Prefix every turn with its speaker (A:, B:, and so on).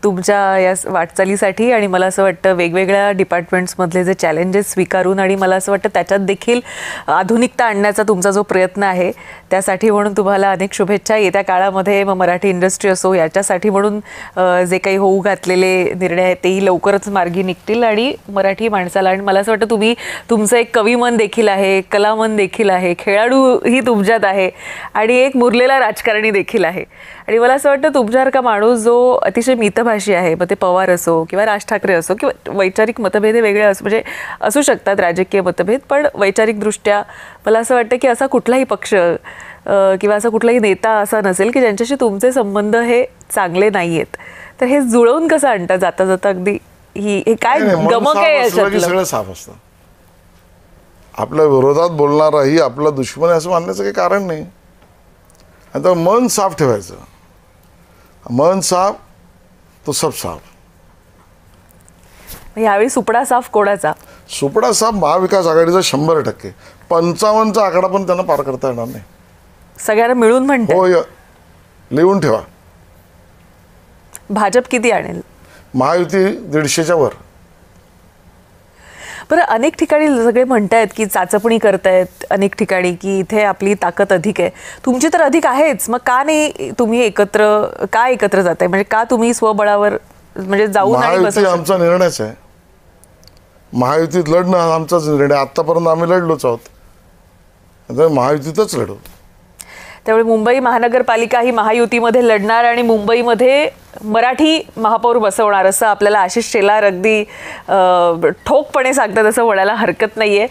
A: तुमच्या या वाटचालीसाठी. आणि मला असं वाटतं वेगवेगळ्या डिपार्टमेंट्समधले जे चॅलेंजेस स्वीकारून आणि मला असं वाटतं त्याच्यात देखील आधुनिकता आणण्याचा तुमचा जो प्रयत्न आहे त्यासाठी म्हणून तुम्हाला अनेक शुभेच्छा. येत्या काळामध्ये मग मराठी इंडस्ट्री असो याच्यासाठी म्हणून जे काही होऊ घातलेले निर्णय आहेत तेही लवकरच मार्गी निघतील आणि मराठी माणसाला. आणि मला असं वाटतं तुम्ही तुमचं एक कविमन देखील आहे, कलामन देखील आहे, खेळाडूही तुमच्यात आहे आणि एक मुरलेला राजकारणी देखील आहे. आणि मला असं वाटतं तुमच्यासारखा माणूस जो अतिशय मितभाषी आहे, मग ते पवार असो किंवा राज ठाकरे असो किंवा वैचारिक मतभेद हे वेगळे असो म्हणजे असू शकतात राजकीय मतभेद, पण वैचारिकदृष्ट्या मला असं वाटतं की असा कुठलाही पक्ष किंवा असा कुठलाही नेता असा नसेल की ज्यांच्याशी तुमचे संबंध हे चांगले नाही आहेत. तर हे जुळवून कसं आणता जाता जाता अगदी हे काय गमक आहे याच्यातलं?
B: सगळं साफ असतं. आपल्या विरोधात बोलणाराही आपला दुश्मन आहे असं मानण्याचं काही कारण नाही. आता मन साफ ठेवायचं. मन साफ तो सब साफ.
A: यावेळी सुपडा साफ कोणाचा?
B: सुपडा साफ महाविकास आघाडीचा 100%. 55चा आकडा पण त्यांना पार करता येणार नाही.
A: सगळ्यांना मिळून म्हणते.
B: हो, लिहून ठेवा.
A: भाजप किती आणेल?
B: महायुती 150च्या वर.
A: बरं, अनेक ठिकाणी सगळे म्हणतायत की चाचपणी करतायत अनेक ठिकाणी की इथे आपली ताकद अधिक आहे. तुमची तर अधिक आहेच, मग का नाही तुम्ही एकत्र जाताय? म्हणजे का तुम्ही स्वबळावर म्हणजे जाऊन?
B: महायुती आमचा निर्णयच आहे. महायुतीत लढणं हा आमचाच निर्णय. आतापर्यंत आम्ही लढलोच आहोत, आता महायुतीतच लढू.
A: त्यामुळे मुंबई महानगरपालिका ही महायुतीमध्ये लढणार आणि मुंबईमध्ये मराठी महापौर बसवणार असं आपल्याला आशिष शेलार अगदी ठोकपणे सांगतात असं म्हणायला हरकत नाहीये.